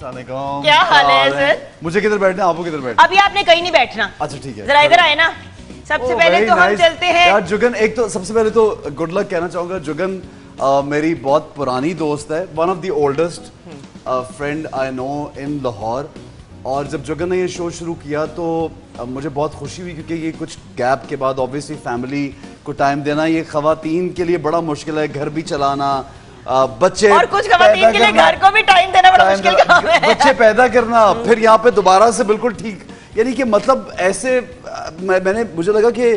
अस्सलामुअलैकुम। क्या हाल है सर? मुझे किधर बैठना, आपको किधर बैठना? अभी आपने कहीं नहीं बैठना। अच्छा ठीक है, जरा इधर आए ना। सबसे पहले तो हम चलते हैं यार जुगन। एक तो सबसे पहले तो गुड लक कहना चाहूंगा। जुगन मेरी बहुत पुरानी दोस्त है, one of the oldest friend I know इन लाहौर। और जब जुगन ने ये शो शुरू किया तो मुझे बहुत खुशी हुई, क्योंकि ये कुछ गैप के बाद ऑब्वियसली फैमिली को टाइम देना ये खवातीन के लिए बड़ा मुश्किल है। घर भी चलाना, बच्चे और कुछ खवातीन के लिए घर को भी टाइम देना बड़ा मुश्किल काम है। बच्चे पैदा करना, फिर यहाँ पे दोबारा से बिल्कुल ठीक, यानी कि मतलब ऐसे मैंने मुझे लगा कि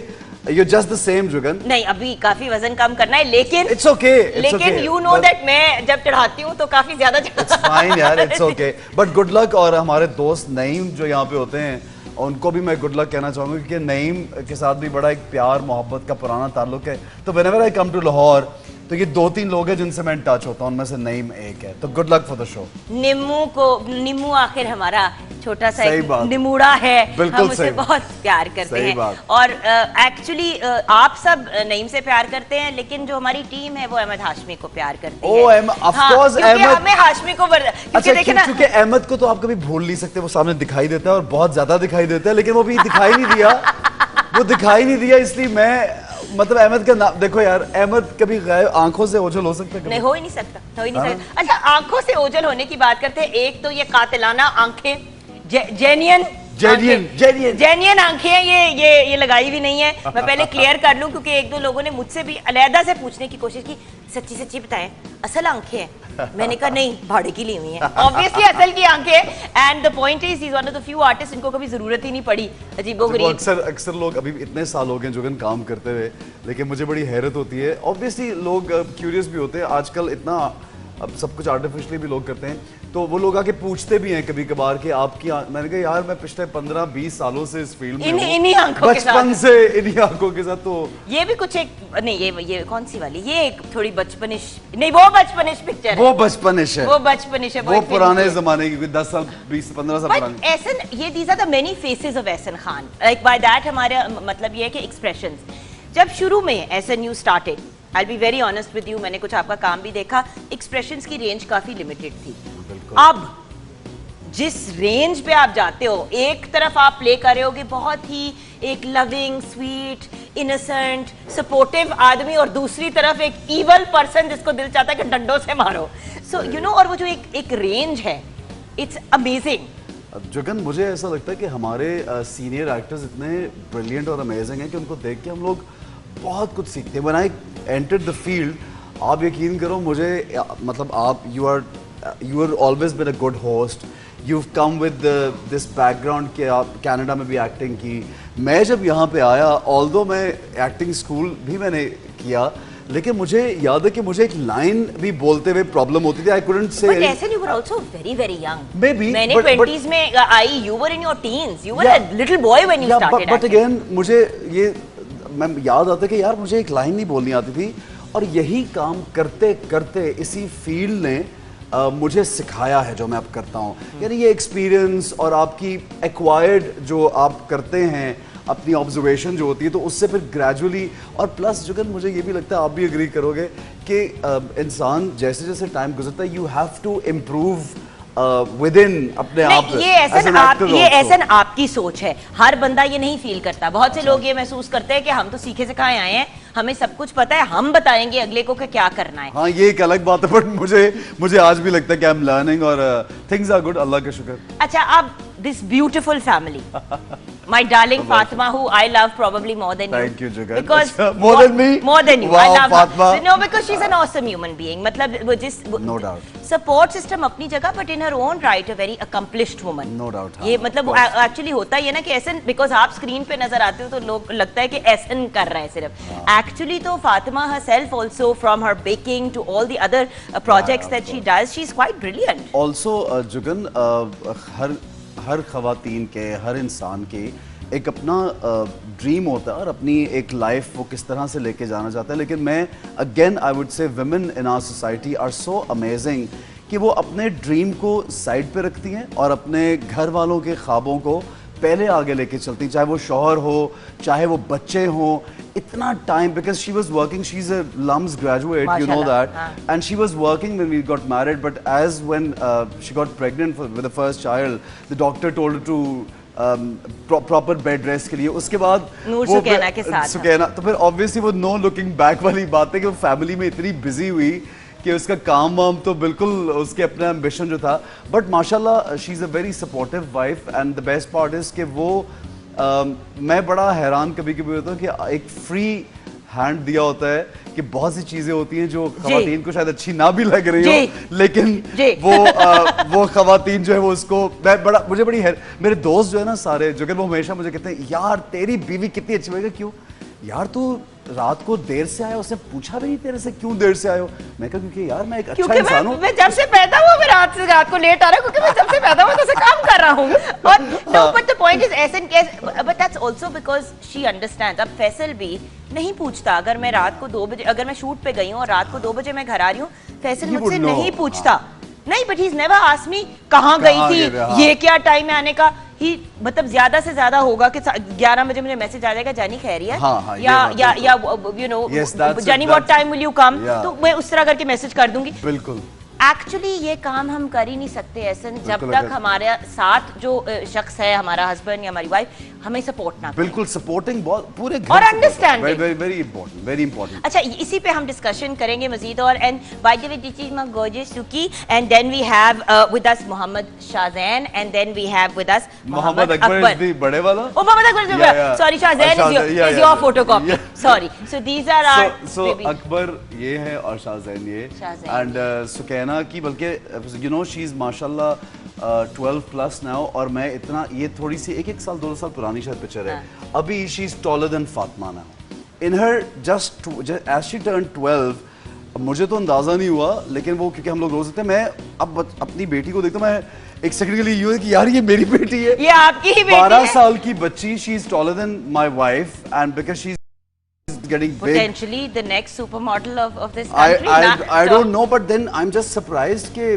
you just the same Jugan. नहीं, अभी काफी वजन कम करना है, लेकिन इट्स ओके, लेकिन यू नो दैट मैं जब चढ़ाती हूँ तो काफी ज्यादा इट्स फाइन यार, it's okay. But good luck. और हमारे दोस्त नईम जो यहाँ पे होते हैं उनको भी मैं गुड लक कहना चाहूंगा, क्योंकि नईम के साथ भी बड़ा एक प्यार मोहब्बत का पुराना ताल्लुक है। तो whenever I come to Lahore तो ये 2-3 लोग हैं जिनसे मैं टच होता हूँ, उनमें से नईम एक है। तो good luck for the show. Nimmu आखिर हमारा छोटा सा निमूड़ा है, हम उसे बहुत प्यार करते हैं। और एक्चुअली आप सब नईम से प्यार करते हैं, लेकिन जो हमारी टीम है वो अहमद हाशमी को प्यार करती है। हमें हाशमी को क्योंकि अहमद को तो आप कभी भूल नहीं सकते, वो सामने दिखाई देता है और बहुत ज्यादा दिखाई देता है, लेकिन वो भी दिखाई नहीं दिया, वो दिखाई नहीं दिया। इसलिए मैं मतलब अहमद का नाम देखो यार, अहमद कभी गायब आंखों से ओझल हो सकता है? नहीं, हो ही नहीं सकता, हो ही नहीं सकता। अच्छा, आंखों से ओझल होने की बात करते हैं। एक तो ये कातिलाना आंखें, जेन्युइन आंखें हैं, ये लगाई भी नहीं है। मैं पहले क्लियर कर लूं, क्योंकि एक दो लोगों ने मुझसे भी अलहदा से पूछने की कोशिश की, सच्ची सच्ची बताएं असल आंखें हैं? मैंने कहा नहीं, भाड़े की ली हुई हैं। ऑब्वियसली असल की आंखें हैं। And the point is, he is one of the few artist इनको कभी जरूरत ही नहीं पड़ी अजीबोगरीब। अक्सर लोग, अभी इतने साल हो गए जुगन काम करते हुए, लेकिन मुझे बड़ी हैरत होती है। ऑब्वियसली लोग क्यूरियस भी होते हैं, आजकल इतना अब सब कुछ आर्टिफिशियली भी लोग करते हैं, तो वो लोग आके पूछते भी हैं कभी कभार कि आपकी मैंने कहा यार मैं पिछले 15-20 सालों से इस फील्ड में इन्हीं आंखों के साथ, बचपन से इन्हीं आंखों के साथ। तो ये भी कुछ एक नहीं, ये कौन सी वाली, ये एक थोड़ी बचपनिश नहीं, वो बचपनिश पिक्चर है, वो बचपनिश है, वो बचपनिश है, वो पुराने जमाने की 10 साल 20-15 साल पुरानी। एहसन, ये these are the many faces of Ehsan Khan. Like by that हमारा मतलब ये है कि एक्सप्रेशंस, जब शुरू में Ehsan you started, I'll be very honest with you, मैंने कुछ आपका काम भी देखा, एक्सप्रेशंस की रेंज काफी लिमिटेड थी। अब जिस रेंज पे आप जाते हो, एक तरफ आप प्ले कर रहे हो कि बहुत ही एक लविंग, स्वीट, इनोसेंट, सपोर्टिव आदमी, और दूसरी तरफ एक इवल पर्सन जिसको दिल चाहता है कि डंडों से मारो। सो यू नो, और वो जो एक रेंज है, इट्स अमेजिंग। जुगन, मुझे ऐसा लगता है कि हमारे सीनियर एक्टर्स इतने ब्रिलियंट और अमेजिंग हैं कि उनको देख के हम लोग बहुत कुछ सीखते हैं। When I entered the field, आप यकीन करो मुझे, मतलब आप you are always been a good host. You've come with this background कि आप कनाडा में भी एक्टिंग की। मैं जब यहाँ पे आया, although मैं एक्टिंग स्कूल भी मैंने किया, लेकिन मुझे याद है कि मुझे एक लाइन भी बोलते हुए प्रॉब्लम होती थी। I couldn't say. But ऐसे you were also very very young. Maybe. मैंने 20s में आई, you were in your teens. You were a little boy when you started. But again, मुझे ये मैं याद आता है कि यार मुझे एक लाइन नहीं बोलनी आती थी, और यही काम करते करते इसी फील्ड ने मुझे सिखाया है जो मैं अब करता हूँ। यानी ये एक्सपीरियंस और आपकी एक्वायर्ड जो आप करते हैं, अपनी ऑब्जर्वेशन जो होती है, तो उससे फिर ग्रेजुअली, और प्लस जुगन मुझे ये भी लगता है, आप भी एग्री करोगे कि इंसान जैसे जैसे टाइम गुजरता है, you have to improve within अपने आप। ये ऐसा आपकी सोच है, हर बंदा ये नहीं फील करता। बहुत से लोग ये महसूस करते हैं कि हम तो सीखे सिखाए आए हैं, हमें सब कुछ पता है, हम बताएंगे अगले को कि क्या करना है। हाँ, ये एक अलग बात है, बट मुझे आज भी लगता है कि आई एम लर्निंग, और थिंग्स आर गुड, अल्लाह का शुक्र। अच्छा, अब this beautiful family, my darling Fatima, who I love probably more than you. Thank you, Jugan. Because more than me? More than you. Wow, I love Fatima. her. No, because she's an awesome human being. मतलब वो जिस no doubt support system अपनी जगह, but in her own right a very accomplished woman. No doubt. ये मतलब actually होता है ना कि ऐसन, because आप स्क्रीन पे नजर आते हो तो लोग लगता है कि ऐसन कर रहा है सिर्फ, एक्चुअली तो Fatima herself also, from her baking to all the other projects that she does, she's quite brilliant. Also, Jugan, हर खवातीन के, हर इंसान के एक अपना ड्रीम होता है और अपनी एक लाइफ वो किस तरह से लेके जाना चाहता है। लेकिन मैं again I would say women in our society are so amazing कि वो अपने ड्रीम को साइड पे रखती हैं और अपने घर वालों के ख्वाबों को पहले आगे लेके चलती, चाहे वो शौहर हो, चाहे वो बच्चे हो, इतना time, because she was working, she is a LUMS graduate, you know that, and she was working when we got married, but as when she got pregnant with the first child, the doctor told to proper bed rest के लिए। उसके बाद वो सुकैना के साथ सुकैना, तो फिर obviously वो नो लुकिंग बैक वाली बात है कि वो फैमिली में इतनी बिजी हुई कि उसका काम वाम तो बिल्कुल उसके अपना एम्बिशन जो था, बट माशाल्लाह she is a very supportive wife, and the best part is कि वो मैं बड़ा हैरान कभी कभी होता हूँ कि एक फ्री हैंड दिया होता है कि बहुत सी चीजें होती हैं जो खवातीन को शायद अच्छी ना भी लग रही हो, लेकिन वो खवातीन जो है वो उसको मुझे बड़ी मेरे दोस्त जो है ना सारे, जो कि वो हमेशा मुझे कहते हैं यार तेरी बीवी कितनी अच्छी लगेगी। क्यों यार तू रात को देर से आया, उसने पूछा भी नहीं तेरे से क्यों देर से आयो? मैं कहा क्योंकि यार मैं एक अच्छा इंसान हूं, मैं जब से पैदा हुआ मैं रात को लेट आ रहा हूं, क्योंकि मैं जब से पैदा हुआ तो से काम कर रहा हूं। और no, but the point is Ehsan case, but that's also because she understands. अब फैसल भी नहीं पूछता, अगर मैं रात को 2 बजे, अगर मैं शूट पे गई हूं और रात को 2 बजे मैं घर आ रही हूं, फैसल मुझसे नहीं पूछता, नहीं, but he is never asked me कहां गई थी, ये क्या टाइम है आने का। ही मतलब ज्यादा से ज्यादा होगा कि 11 बजे मुझे मैसेज आ जाएगा जानी खैरियत, या यू नो जानी what time will you come, तो मैं उस तरह करके मैसेज कर दूंगी। बिल्कुल एक्चुअली ये काम हम कर ही नहीं सकते ऐसा जब तक हमारे साथ जो शख्स है, हमारा हस्बैंड या हमारी वाइफ, हमें सपोर्ट ना। बिल्कुल सपोर्टिंग बहुत पूरे घर और understanding very important, very important. अच्छा, इसी पे हम डिस्कशन करेंगे मजीद। और and by the way this is my gorgeous Suki, and then we have with us Mohammad Shahzain, and then we have with us Mohammad Akbar, the बड़े वाला। Oh Mohammad Akbar, sorry Shahzain is your photocopy, sorry. So these are our, so Akbar ये है और शाहजैन ये, and Sukaina की, बल्कि you know she is माशाल्लाह 12 plus now, और मैं इतना, ये थोड़ी सी 1 साल 2 साल पुरानी शायद पिक्चर है, अभी she is taller than Fatima now in her just as she turn 12। मुझे तो अंदाजा नहीं हुआ, लेकिन वो क्योंकि हम लोग रोज मैं अब अपनी बेटी को देखता हूँ, मैं एक सेकंड के लिए यूं है कि यार ये मेरी बेटी है, ये आपकी ही बेटी है। 12 साल की बच्ची, she is taller then my wife, and because she getting big, potentially the next supermodel of this country. I don't know, but then I'm just surprised कि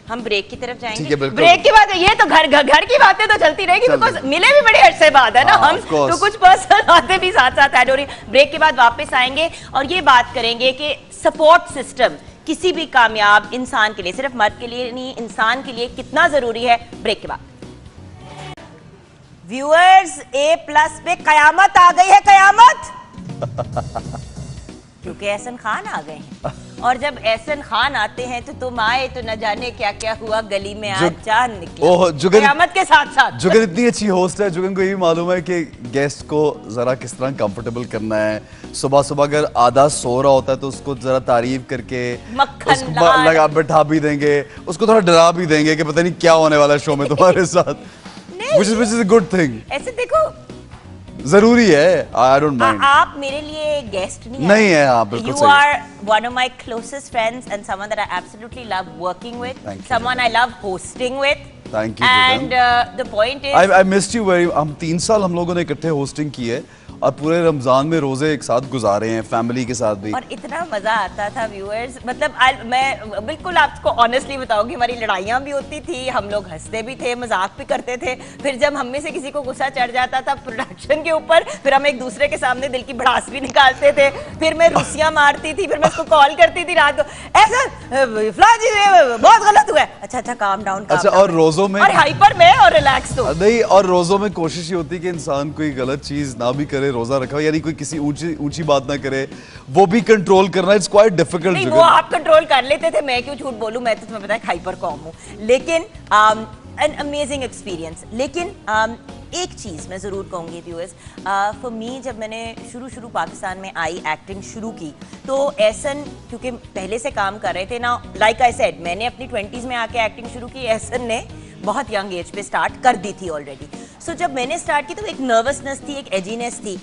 हम ब्रेक की तरफ जाएंगे। ब्रेक के बाद ये तो घर की बातें तो चलती रहेगी, बिकॉज मिले भी बड़े अरसे बाद है ना हम, तो कुछ पर्सनल बातें भी साथ साथ ऐड हो रही। ब्रेक के बाद वापस आएंगे और ये बात करेंगे कि सपोर्ट सिस्टम किसी भी कामयाब इंसान के लिए, सिर्फ मर्द के लिए नहीं, इंसान के लिए कितना जरूरी है। ब्रेक के बाद व्यूअर्स, A+ पे कयामत आ गई है, कयामत, क्योंकि एहसन खान आ गए हैं, और जब एहसन खान आते हैं तो तुम आए तो न जाने क्या क्या हुआ, गली में आज चांद निकला कयामत के साथ साथ। जुगन इतनी अच्छी होस्ट है, जुगन को ये भी मालूम है कि गेस्ट को जरा किस तरह कंफर्टेबल करना है। सुबह सुबह अगर आधा सो रहा होता है तो उसको जरा तारीफ करके उसको लगा बैठा भी देंगे, उसको थोड़ा डरा भी देंगे कि पता नहीं क्या होने वाला है शो में तुम्हारे साथ, which is a good thing। ऐसे देखो जरूरी है, I don't mind। आप मेरे लिए गेस्ट नहीं है, आप बिल्कुल सही। You are one of my closest friends and someone that I absolutely love working with, someone I love hosting with। Thank you। And the point is, I missed you very। हम 3 साल हम लोगों ने इकट्ठे होस्टिंग की है और पूरे रमजान में रोजे एक साथ गुजारे हैं फैमिली के साथ भी, और इतना मजा आता था व्यूअर्स। मतलब मैं बिल्कुल आपको ऑनेस्टली बताऊंगी, हमारी लड़ाइयाँ भी होती थी, हम लोग हंसते भी थे, मजाक भी करते थे। फिर जब हम में से किसी को गुस्सा चढ़ जाता था प्रोडक्शन के ऊपर, फिर हम एक दूसरे के सामने दिल की भड़ास भी निकालते थे, फिर मैं रुसियाँ मारती थी, फिर मैं उसको कॉल करती थी रात को, ऐसा फलां जी बहुत गलत हुआ है, अच्छा काम डाउन। अच्छा, और रोजों में और हाइपर में और रिलैक्स तो नहीं, और रोजों में कोशिश ये होती है कि इंसान कोई गलत चीज ना भी करे, रोजा रखा, यानी कोई किसी ऊंची बात ना करे, वो भी कंट्रोल करना इट्स क्वाइट डिफिकल्ट। नहीं, वो आप कंट्रोल कर लेते थे, मैं क्यों झूठ बोलूं, मैं तो तुम्हें पता है हाइपर कॉम हूं। लेकिन एन अमेजिंग एक्सपीरियंस। लेकिन एक चीज मैं जरूर कहूंगी व्यूअर्स, फॉर मी जब मैंने शुरू पाकिस्तान में आई, एक्टिंग शुरू की, तो एहसन क्योंकि पहले से काम कर रहे थे ना, लाइक आई सेड, मैंने अपनी 20s में आके एक्टिंग शुरू की, एहसन ने बहुत यंग एज पे स्टार्ट कर दी थी ऑलरेडी। सो जब मैंने स्टार्ट की तो एक नर्वसनेस थी, एक एजीनेस थी,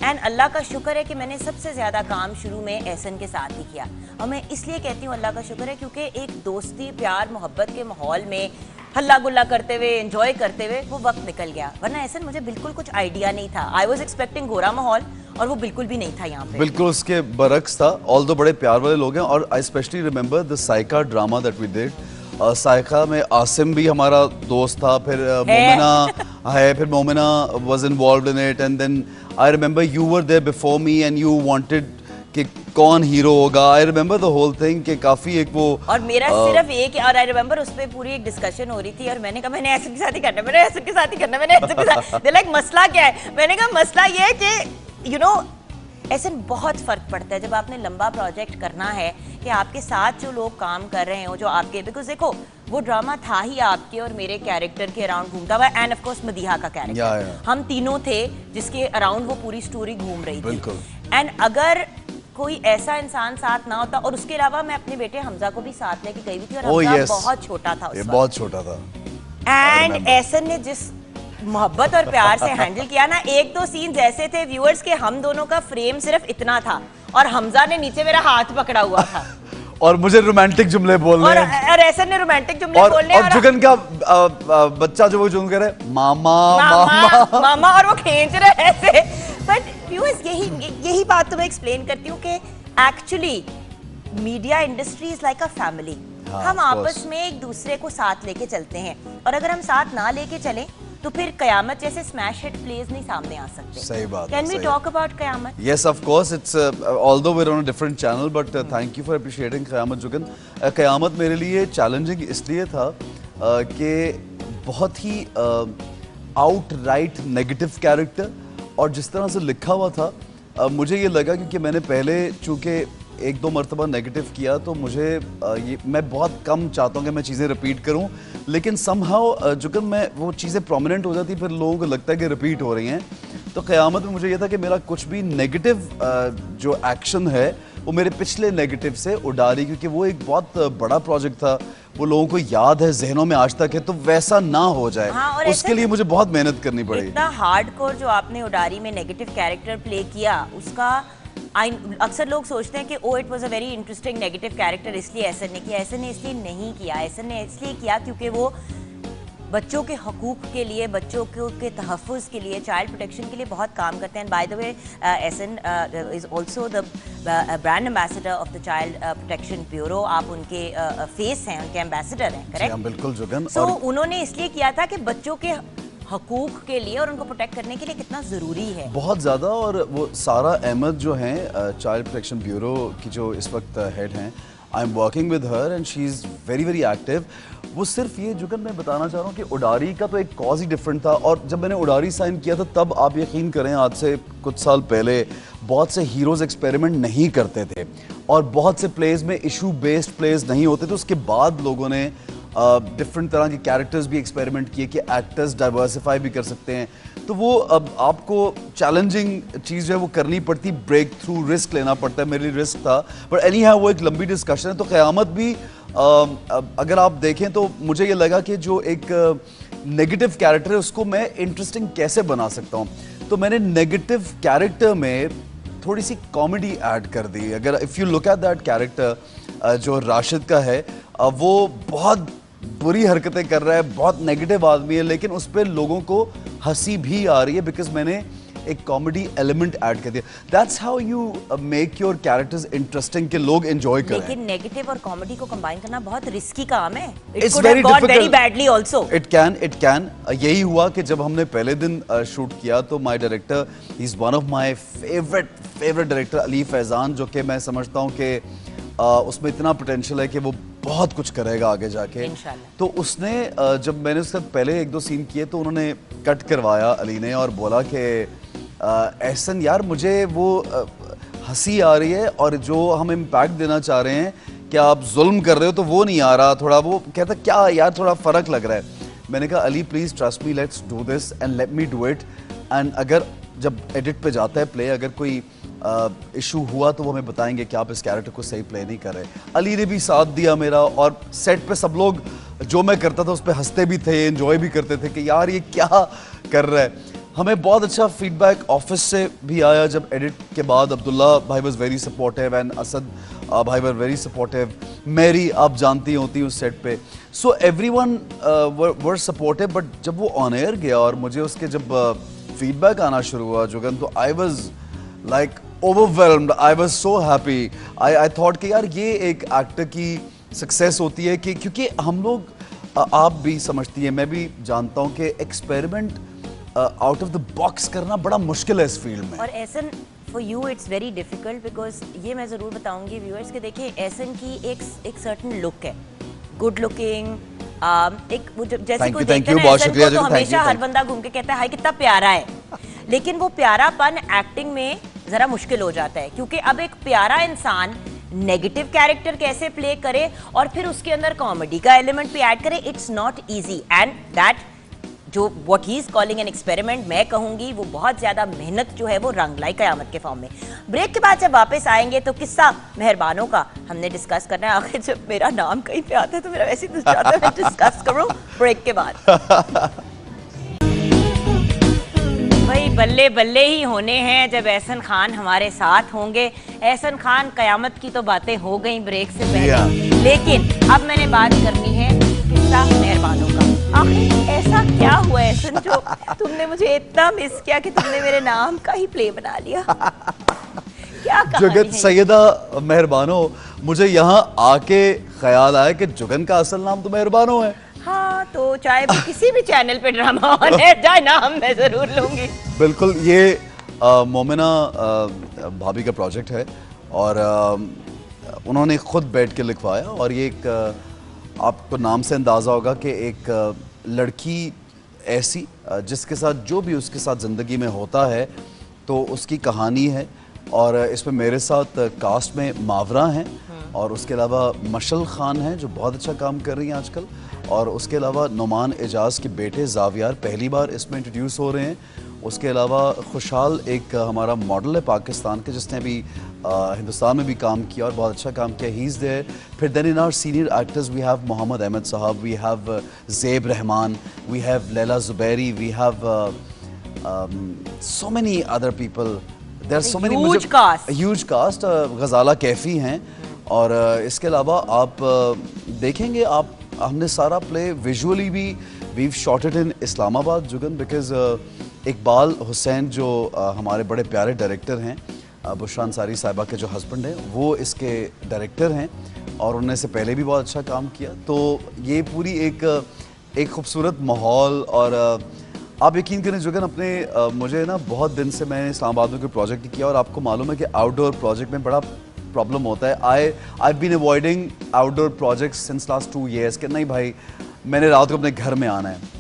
एंड अल्लाह का शुक्र है कि मैंने सबसे ज़्यादा काम शुरू में एहसन के साथ ही किया। और मैं इसलिए कहती हूँ अल्लाह का शुक्र है, क्योंकि एक दोस्ती प्यार मोहब्बत के माहौल में हल्ला गुल्ला करते हुए, एंजॉय करते हुए वो वक्त निकल गया। वरना एहसन मुझे बिल्कुल कुछ आइडिया नहीं था। आई वॉज एक्सपेक्टिंग गोरा माहौल, और वो बिल्कुल भी नहीं था यहाँ पे, बिल्कुल उसके बरक्स था। ऑल दो बड़े प्यार वाले लोग हैं, और I specially remember the Saika drama that we did. Saika में आसिम भी हमारा दोस्त था, फिर मोमिना है, फिर Momina was involved in it and then I remember you were there before me and you wanted कि कौन हीरो होगा। I remember the whole thing कि काफी एक वो और मेरा सिर्फ एक, और आई रिमेंबर उस पे पूरी एक डिस्कशन हो रही थी और मैंने कहा मैंने ऐसे के साथ ही करना, मैंने ऐसे के साथ ही करना, मैंने ऐसे के साथ, दे लाइक मसला क्या है, मैंने कहा मसला ये है कि यू नो ऐसे बहुत फर्क पड़ता है जब आपने लंबा प्रोजेक्ट करना है कि आपके साथ जो लोग काम कर रहे हो, जो आपके, बिकॉज देखो वो ड्रामा था ही आपके और मेरे कैरेक्टर के अराउंड घूमता हुआ, एंड ऑफ कोर्स मदीहा का कैरेक्टर, हम तीनों थे जिसके अराउंड वो पूरी स्टोरी घूम रही थी। एंड अगर कोई ऐसा इंसान साथ ना होता, और उसके अलावा मैं अपने बेटे हमजा को भी साथ लेके गई हुई थी और हमजा बहुत छोटा था उस वक्त, बहुत छोटा था, एंड एहसन ने जिस मोहब्बत और प्यार से हैंडल किया ना, एक दो सीन्स ऐसे थे व्यूअर्स के हम दोनों का फ्रेम सिर्फ इतना था और हमजा ने नीचे मेरा हाथ पकड़ा हुआ था और मुझे रोमांटिक जुमले बोलने और एहसन ने रोमांटिक जुमले बोलने और जुगन का बच्चा जो वो जुगन कह रहे मामा मामा मामा और वो खींच रहे ऐसे। बट व्यूअर्स यही बात तो मैं एक्सप्लेन करती हूँ कि actually media industry is like a family. हम आपस में एक दूसरे को साथ लेके चलते हैं और अगर हम साथ ना लेके चलें तो फिर कयामत जैसे स्मैश हिट प्लेज नहीं सामने आ सकते। सही बात। Can we talk about Qayamat? Yes, of course. It's although we're on a different channel, but thank you for appreciating कयामत जुगन। कयामत मेरे लिए चैलेंजिंग इसलिए था कि बहुत ही आउटराइट नेगेटिव कैरेक्टर और जिस तरह से लिखा हुआ था, मुझे ये लगा क्योंकि मैंने पहले चूँकि एक दो मरतबा नेगेटिव किया तो मुझे ये मैं बहुत कम चाहता हूँ कि मैं चीज़ें रिपीट करूँ, लेकिन समहाउ जुगन मैं वो चीज़ें प्रोमिनेंट हो जाती फिर लोगों को लगता है कि रिपीट हो रही हैं। तो क़यामत में मुझे ये था कि मेरा कुछ भी नेगेटिव जो एक्शन है वो मेरे पिछले नेगेटिव से उड़ा रही, क्योंकि वो एक बहुत बड़ा प्रोजेक्ट था, वो लोगों को याद है, जहनों में आज तक है, तो वैसा ना हो जाए। हाँ, उसके लिए मुझे बहुत मेहनत करनी पड़ी। इतना हार्डकोर जो आपने उडारी में नेगेटिव कैरेक्टर प्ले किया, उसका अक्सर लोग सोचते हैं कि oh it was a very interesting negative character इसलिए ऐसा नहीं किया। ऐसा ने इसलिए नहीं किया, ऐसा ने इसलिए किया क्योंकि वो बच्चों के हकूक़ के लिए, बच्चों के तहफ़्फ़ुज़ के लिए, चाइल्ड प्रोटेक्शन के लिए बहुत काम करते हैं। By the way Ehsan is also the brand ambassador of the child protection bureau. आप उनके फेस हैं, उनके एम्बेसडर हैं, करेक्ट? बिल्कुल जुगन। सो उन्होंने इसलिए किया था कि बच्चों के हकूक़ के लिए और उनको प्रोटेक्ट करने के लिए कितना ज़रूरी है, बहुत ज़्यादा। और वो सारा अहमद जो हैं चाइल्ड प्रोटेक्शन ब्यूरो की जो इस वक्त हेड हैं, I am working with her and she is very very active. वो सिर्फ ये जुगन मैं बताना चाह रहा हूँ कि उडारी का तो एक कॉज ही डिफरेंट था, और जब मैंने उडारी साइन किया था तब आप यकीन करें आज से कुछ साल पहले बहुत से हीरोज़ एक्सपेरिमेंट नहीं करते थे और बहुत से प्लेज में इशू बेस्ड प्लेज नहीं होते थे। उसके बाद लोगों ने डिफरेंट तरह के कैरेक्टर्स भी एक्सपेरिमेंट किए कि एक्टर्स डाइवर्सिफाई भी कर सकते हैं, तो वो अब आपको चैलेंजिंग चीज़ जो है वो करनी पड़ती, ब्रेक थ्रू रिस्क लेना पड़ता है। मेरे लिए रिस्क था, बट एनी हाउ वो एक लंबी डिस्कशन है। तो क़यामत भी अगर आप देखें तो मुझे ये लगा कि जो एक नेगेटिव कैरेक्टर है उसको मैं इंटरेस्टिंग कैसे बना सकता हूँ, तो मैंने नेगेटिव कैरेक्टर में थोड़ी सी कॉमेडी ऐड कर दी। अगर if you look at that character जो राशिद का है, वो बहुत बुरी हरकतें कर रहा है, बहुत नेगेटिव आदमी है, लेकिन उस पर लोगों को हंसी भी आ रही है बिकॉज मैंने एक कॉमेडी एलिमेंट ऐड कर दिया। That's how you make your characters interesting कि लोग एंजॉय करें। लेकिन नेगेटिव और कॉमेडी को कंबाइन करना बहुत रिस्की काम है। It's very difficult, very badly also. It can. यही हुआ कि जब हमने पहले दिन शूट किया तो my director, he is one of my favourite director Ali Faizan, जो कि मैं समझता हूँ कि उसमें इतना पोटेंशियल है कि वो बहुत कुछ करेगा आगे जाके। तो उसने जब मैंने उसके पहले एक दो सीन किए तो उन्होंने कट करवाया अली ने और बोला कि एहसन यार मुझे वो हंसी आ रही है और जो हम इम्पैक्ट देना चाह रहे हैं कि आप जुल्म कर रहे हो तो वो नहीं आ रहा, थोड़ा वो कहता क्या यार थोड़ा फ़र्क लग रहा है। मैंने कहा Ali please trust me, let's do this and let me do it, and अगर जब एडिट पे जाता है प्ले, अगर कोई इशू हुआ तो वो हमें बताएंगे कि आप इस कैरेक्टर को सही प्ले नहीं कर रहे। अली ने भी साथ दिया मेरा, और सेट पे सब लोग जो मैं करता था उस पर हंसते भी थे, एंजॉय भी करते थे कि यार ये क्या कर रहा है। हमें बहुत अच्छा फीडबैक ऑफिस से भी आया जब एडिट के बाद। अब्दुल्ला भाई was very supportive and Asad भाई वर वेरी सपोर्टिव, मेरी आप जानती होती उस सेट पे, so everyone were supportive. But जब वो ऑन एयर गया और मुझे उसके जब फीडबैक आना शुरू हुआ जुगन, तो I was like overwhelmed, I was so happy. I thought कि यार ये एक एक्टर की सक्सेस होती है कि क्योंकि हम लोग, आप भी समझती हैं, मैं भी जानता हूँ कि experiment out of the box करना बड़ा मुश्किल है इस फील्ड में। और Ehsan for you it's very difficult because ये मैं ज़रूर बताऊंगी व्यूअर्स के देखिए एहसन की एक सर्टन लुक है, गुड लुकिंग, एक वो जैसे कोई देखता है ना एहसन को तो हमेशा हर बंदा घूम के कहता है हाय कितना प्यारा है, लेकिन वो प्यारापन एक्टिंग में ज़रा मुश्किल हो जाता है क्योंकि अब एक प्यारा इंसान नेगेटिव कैरेक्टर कैसे प्ले करे और फिर उसके अंदर कॉमेडी का एलिमेंट भी ऐड करे, it's not easy and that जो what he is calling an experiment मैं कहूंगी वो बहुत ज्यादा मेहनत जो है वो रंग लाई कयामत के फॉर्म में। ब्रेक के बाद जब वापस आएंगे तो किस्सा मेहरबानों का हमने डिस्कस करना है। आखिर जब मेरा नाम कहीं पे आता है तो मेरा वैसे ही चाहता है मैं डिस्कस करूं ब्रेक के बाद। भाई बल्ले बल्ले ही होने हैं जब एहसन खान हमारे साथ होंगे। एहसन खान कयामत की तो बातें हो गई ब्रेक से पहले, लेकिन अब मैंने बात करनी है किस्सा मेहरबानों का। आखिर ऐसा क्या हुआ एहसन जो तुमने मुझे इतना मिस किया कि तुमने मेरे नाम का ही प्ले बना लिया? क्या जुगन सैयदा मेहरबानो, मुझे यहाँ आके ख्याल आया कि जुगन का असल नाम तो मेहरबानो है। हाँ तो चाहे वो किसी भी चैनल पे ड्रामा होने जाए नाम मैं जरूर लूंगी। बिल्कुल, ये मोमिना भाभी का प्रोजेक्ट है और उन्होंने खुद बैठ के लिखवाया और ये एक आपको नाम से अंदाज़ा होगा कि एक लड़की ऐसी जिसके साथ जो भी उसके साथ ज़िंदगी में होता है तो उसकी कहानी है। और इसमें मेरे साथ कास्ट में मावरा हैं और उसके अलावा मशल खान हैं जो बहुत अच्छा काम कर रही हैं आजकल, और उसके अलावा नुमान एजाज़ के बेटे जावियार पहली बार इसमें इंट्रोड्यूस हो रहे हैं। उसके अलावा खुशहाल एक हमारा मॉडल है पाकिस्तान के जिसने अभी हिंदुस्तान में भी काम किया और बहुत अच्छा काम किया, ही इज़ देयर। फिर then in our senior actors we have Mohammad Ahmed Sahab, we have Zeb Rehman, we have Laila Zubairi, we have so many other people, there are so many huge cast. Ghazala Kaifi हैं और इसके अलावा आप देखेंगे आप हमने सारा प्ले विजुअली भी we've shot it in Islamabad Jugan, because Iqbal Hussain जो हमारे बड़े प्यारे डायरेक्टर हैं, बुशरा अंसारी साहिबा के जो हस्बैंड हैं वो इसके डायरेक्टर हैं और उन्होंने से पहले भी बहुत अच्छा काम किया। तो ये पूरी एक खूबसूरत माहौल और आप यकीन करें जुगन अपने मुझे ना बहुत दिन से मैंने इस्लामाबाद में कोई प्रोजेक्ट किया और आपको मालूम है कि आउटडोर प्रोजेक्ट में बड़ा प्रॉब्लम होता है। I been avoiding outdoor projects since last 2 years कि नहीं भाई मैंने रात को अपने घर में आना है।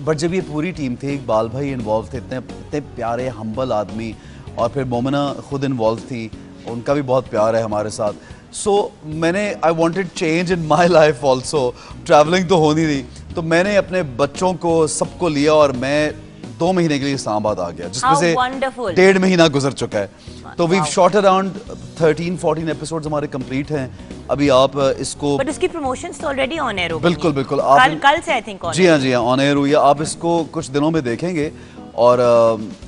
बट जब ये पूरी टीम थी, इकबाल भाई इन्वॉल्व थे, इतने प्यारे हम्बल आदमी, और फिर मोमिना खुद इन्वॉल्व थी, उनका भी बहुत प्यार है हमारे साथ। सो मैंने I wanted change in my life also, travelling तो होनी थी, तो मैंने अपने बच्चों को सबको लिया और मैं 2 महीने के लिए इस्लामाबाद आ गया, जिसमें से 1.5 महीना गुजर चुका है। तो वी शॉट अराउंड 13-14 एपिसोड्स हमारे कंप्लीट हैं। अभी आप इसको बट उसकी प्रमोशंस तो ऑलरेडी ऑन एयर हो गई। बिल्कुल बिल्कुल, आप कल से आई थिंक जी हाँ ऑन एयर हुई है। आप इसको कुछ दिनों में देखेंगे और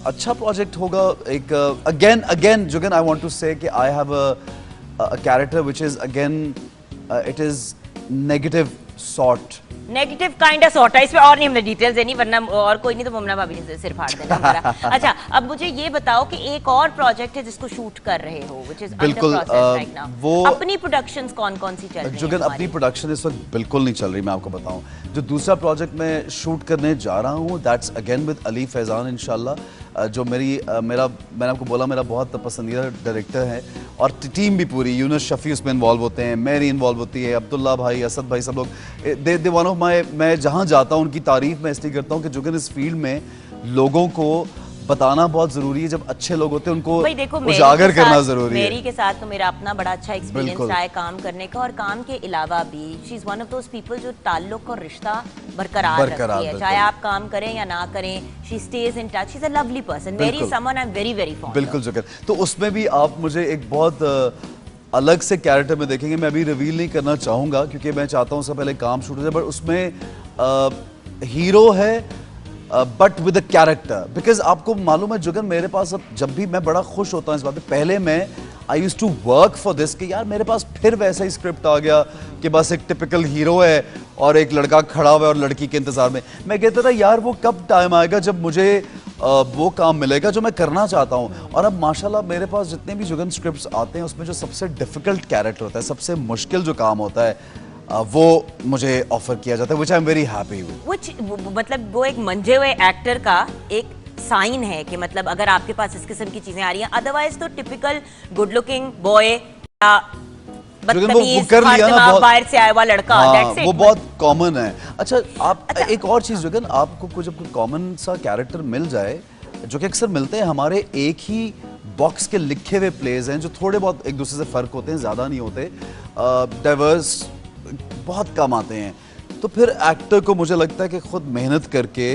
अच्छा प्रोजेक्ट होगा। एक again Jugan I want to say कि I have a character which is again it is negative sort, negative kind of sort है। इसमें और नहीं हमने डिटेल्स देनी वरना और कोई नहीं तो मोमना भाभी ने सिर फाड़ देना हमारा। अच्छा अब मुझे ये बताओ कि एक और प्रोजेक्ट है जिसको शूट कर रहे हो which is under process right now, वो अपनी प्रोडक्शंस कौन-कौन सी चल रही हैं? जुगन अपनी प्रोडक्शन इस वक्त बिल्कुल नहीं चल रही, मैं आपको बताऊं। जो दूसरा प्रोजेक्ट मैं शूट करने जा रहा हूं that's again with Ali Faizan इंशाल्लाह, जो मैंने आपको बोला मेरा बहुत पसंदीदा डायरेक्टर है और टीम भी पूरी, यूनुस शफी उसमें इन्वॉल्व होते हैं, मैरी इन्वॉल्व होती है, अब्दुल्ला भाई, असद भाई, सब लोग दे वन ऑफ माई, मैं जहाँ जाता हूँ उनकी तारीफ मैं इसलिए करता हूँ कि जुगन इस फील्ड में लोगों को बताना बहुत जरूरी है। जब अच्छे लोग होते हैं उनको उजागर करना जरूरी है। मेरी के साथ तो मेरा अपना बड़ा अच्छा एक्सपीरियंस रहा है काम करने का, और काम के अलावा भी she is one of those people जो ताल्लुक और रिश्ता बरकरार रखती है, चाहे आप काम करें या ना करें। She stays in touch, she is a lovely person, मेरी someone I am very very fond. बिल्कुल जुगन, तो उसमें भी आप मुझे एक बहुत अलग से कैरेक्टर में देखेंगे। मैं अभी रिवील नहीं करना चाहूँगा क्योंकि मैं चाहता हूँ उससे पहले काम शुरू हो जाए, बट उसमें हीरो है but with a character. Because आपको मालूम है जुगन मेरे पास अब जब भी मैं बड़ा खुश होता हूँ इस बात पे, पहले मैं I used to work for this कि यार मेरे पास फिर वैसा ही स्क्रिप्ट आ गया कि बस एक टिपिकल हीरो है और एक लड़का खड़ा हुआ है और लड़की के इंतजार में। मैं कहता था यार वो कब टाइम आएगा जब मुझे वो काम मिलेगा जो मैं करना चाहता हूँ। और अब माशाल्लाह मेरे पास जितने भी जुगन स्क्रिप्ट्स आते हैं उसमें जो सबसे डिफिकल्ट कैरेक्टर होता है, सबसे मुश्किल जो काम होता है, वो मुझे ऑफर किया जाता है, which I am very happy with. Which मतलब वो एक मंजे हुए एक्टर का एक साइन है कि मतलब अगर आपके पास इस किस्म की चीजें आ रही हैं, अदरवाइज तो टिपिकल गुड लुकिंग बॉय या बदतमीज कर लिया ना, बहुत बाहर से आया हुआ लड़का, that's it। वो बहुत कॉमन है। अच्छा आप एक और चीज जुगन, आपको कुछ जब कॉमन सा कैरेक्टर मिल जाए, जो कि अक्सर मिलते हैं हमारे एक ही बॉक्स के लिखे हुए प्लेज हैं जो थोड़े बहुत एक दूसरे से फर्क होते हैं, ज्यादा नहीं होते, डाइवर्स बहुत कम आते हैं, तो फिर एक्टर को मुझे लगता है कि खुद मेहनत करके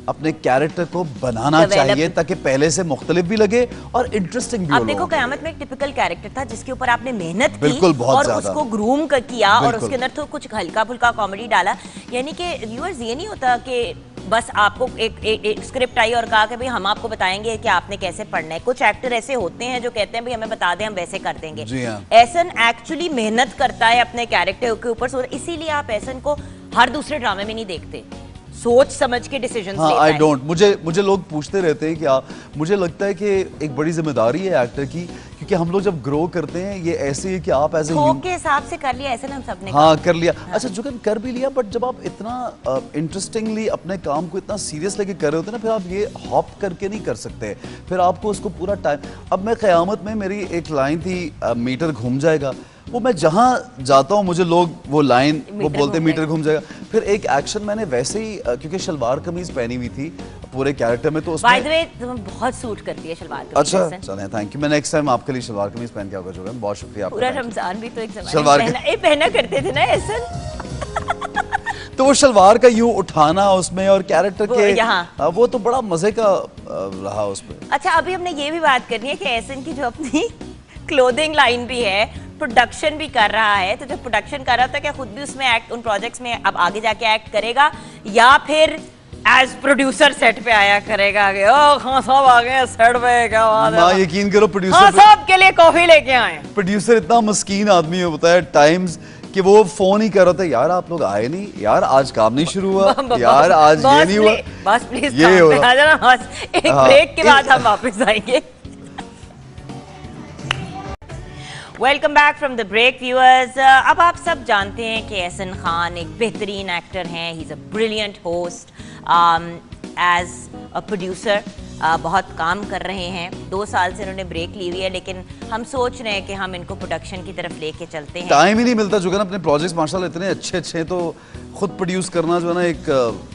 अपने कैरेक्टर को बनाना चाहिए ताकि पहले से मुख्तलिफ भी लगे और इंटरेस्टिंग भी हो। आप देखो कयामत में एक टिपिकल कैरेक्टर था जिसके ऊपर आपने मेहनत बिल्कुल, की बहुत और ज़्यादा। उसको ग्रूम किया और उसके अंदर तो कुछ हल्का फुल्का कॉमेडी डाला, यानी कि व्यूअर्स ये नहीं होता कि बस आपको एक स्क्रिप्ट आई और कहा कि भाई हम आपको बताएंगे कि आपने कैसे पढ़ना है। कुछ एक्टर ऐसे होते हैं जो कहते हैं भाई हमें बता दें हम वैसे कर देंगे। एहसन एक्चुअली मेहनत करता है अपने कैरेक्टर के ऊपर, इसीलिए आप एहसन को हर दूसरे ड्रामे में नहीं देखते, सोच समझ के डिसीजंस लेता है। आई डोंट, मुझे लोग पूछते रहते हैं कि मुझे लगता है कि एक बड़ी जिम्मेदारी है एक्टर की, क्योंकि हम लोग जब ग्रो करते हैं ये ऐसे है कि आप एज के हिसाब से कर लिया, ऐसे ना हम सबने कर लिया। अच्छा जुगन कर भी लिया, बट जब आप इतना इंटरेस्टिंगली अपने काम को इतना सीरियस लेके कर रहे होते हैं ना, फिर आप ये हॉप करके नहीं कर सकते, फिर आपको उसको पूरा टाइम। अब मैं क़यामत में मेरी एक लाइन थी, मीटर घूम जाएगा, वो मैं जहाँ जाता हूँ मुझे लोग वो लाइन वो बोलते मीटर घूम जाएगा। फिर एक एक्शन मैंने वैसे ही क्योंकि शलवार कमीज पहनी हुई थी पूरे कैरेक्टर में, तो उसमें बाय द वे तुम्हें बहुत सूट करती है शलवार कमीज। अच्छा चलें, थैंक यू, मैं नेक्स्ट टाइम आपके लिए शलवार कमीज पहन के आऊंगा जुगन, बहुत शुक्रिया आपका। पूरा रमजान भी तो एक ज़माने पहना करते थे ना ऐसा। तो वो शलवार का यूं उठाना उसमें और कैरेक्टर के वो तो बड़ा मजे का रहा उसमें। अच्छा अभी हमने ये भी बात करनी है कि एहसन की जो अपनी क्लोथिंग लाइन भी है, प्रोडक्शन भी कर रहा है, तो जब प्रोडक्शन कर रहा था क्या खुद भी उसमें एक्ट, उन प्रोजेक्ट्स में अब आगे जाके एक्ट करेगा या फिर एज प्रोड्यूसर सेट पे आया करेगा कि ओ हाँ साहब आ गए सेट पे, क्या बात है। मां यकीन करो प्रोड्यूसर हाँ साहब के लिए कॉफी लेके आए। प्रोड्यूसर इतना मस्कीन आदमी होता है टाइम्स कि वो फोन ही कर रहा था, यार आप लोग आए नहीं, यार आज काम नहीं शुरू हुआ, यार आज ये नहीं हुआ, बस प्लीज ये हो रहा। आ जाना, बस एक ब्रेक के बाद हम वापस आएंगे। Welcome back from the break viewers. अब आप सब जानते हैं कि एहसन खान एक बेहतरीन एक्टर हैं, he is a brilliant host, as a producer बहुत काम कर रहे हैं। 2 साल से उन्होंने ब्रेक ली हुई है, लेकिन हम सोच रहे हैं कि हम इनको प्रोडक्शन की तरफ लेके चलते हैं। टाइम ही नहीं मिलता जुगन, अपने प्रोजेक्ट्स माशाल्लाह इतने अच्छे अच्छे हैं, तो खुद प्रोड्यूस करना जो है ना एक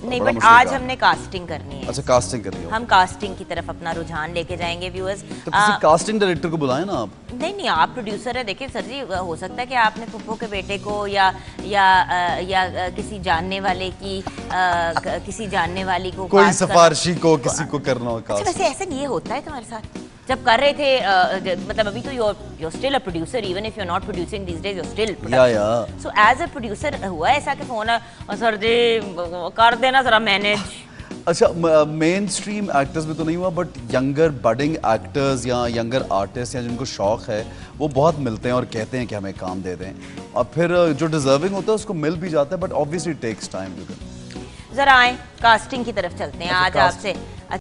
नहीं, बट आज हमने कास्टिंग करनी है। अच्छा कास्टिंग करनी है, हम कास्टिंग की तरफ अपना रुझान लेके जाएंगे व्यूअर्स। तो किसी कास्टिंग डायरेक्टर को बुलाएं ना आप। नहीं आप प्रोड्यूसर है, देखिए सर जी हो सकता है कि आपने फुप्पो के बेटे को या किसी जानने वाले की किसी जानने वाली को, कोई सिफारिशी को किसी को करना हो कास्ट। वैसे ऐसा ये होता है तुम्हारे साथ जब कर रहे थे, मतलब अभी तो you're still a producer even if you're not producing these days, you're still production. So as a producer हुआ ऐसा कि फोन सर जी कर देना जरा मैनेज। अच्छा मेन स्ट्रीम एक्टर्स में तो नहीं हुआ, बट यंगर बडिंग एक्टर्स या यंगर आर्टिस्ट या जिनको शौक है वो बहुत मिलते हैं और कहते हैं कि हमें काम दे दें, और फिर जो डिजर्विंग होता है उसको मिल भी जाता है, बट ऑब्वियसली टेक्स टाइम। जरा आए कास्टिंग की तरफ चलते हैं। आज आपसे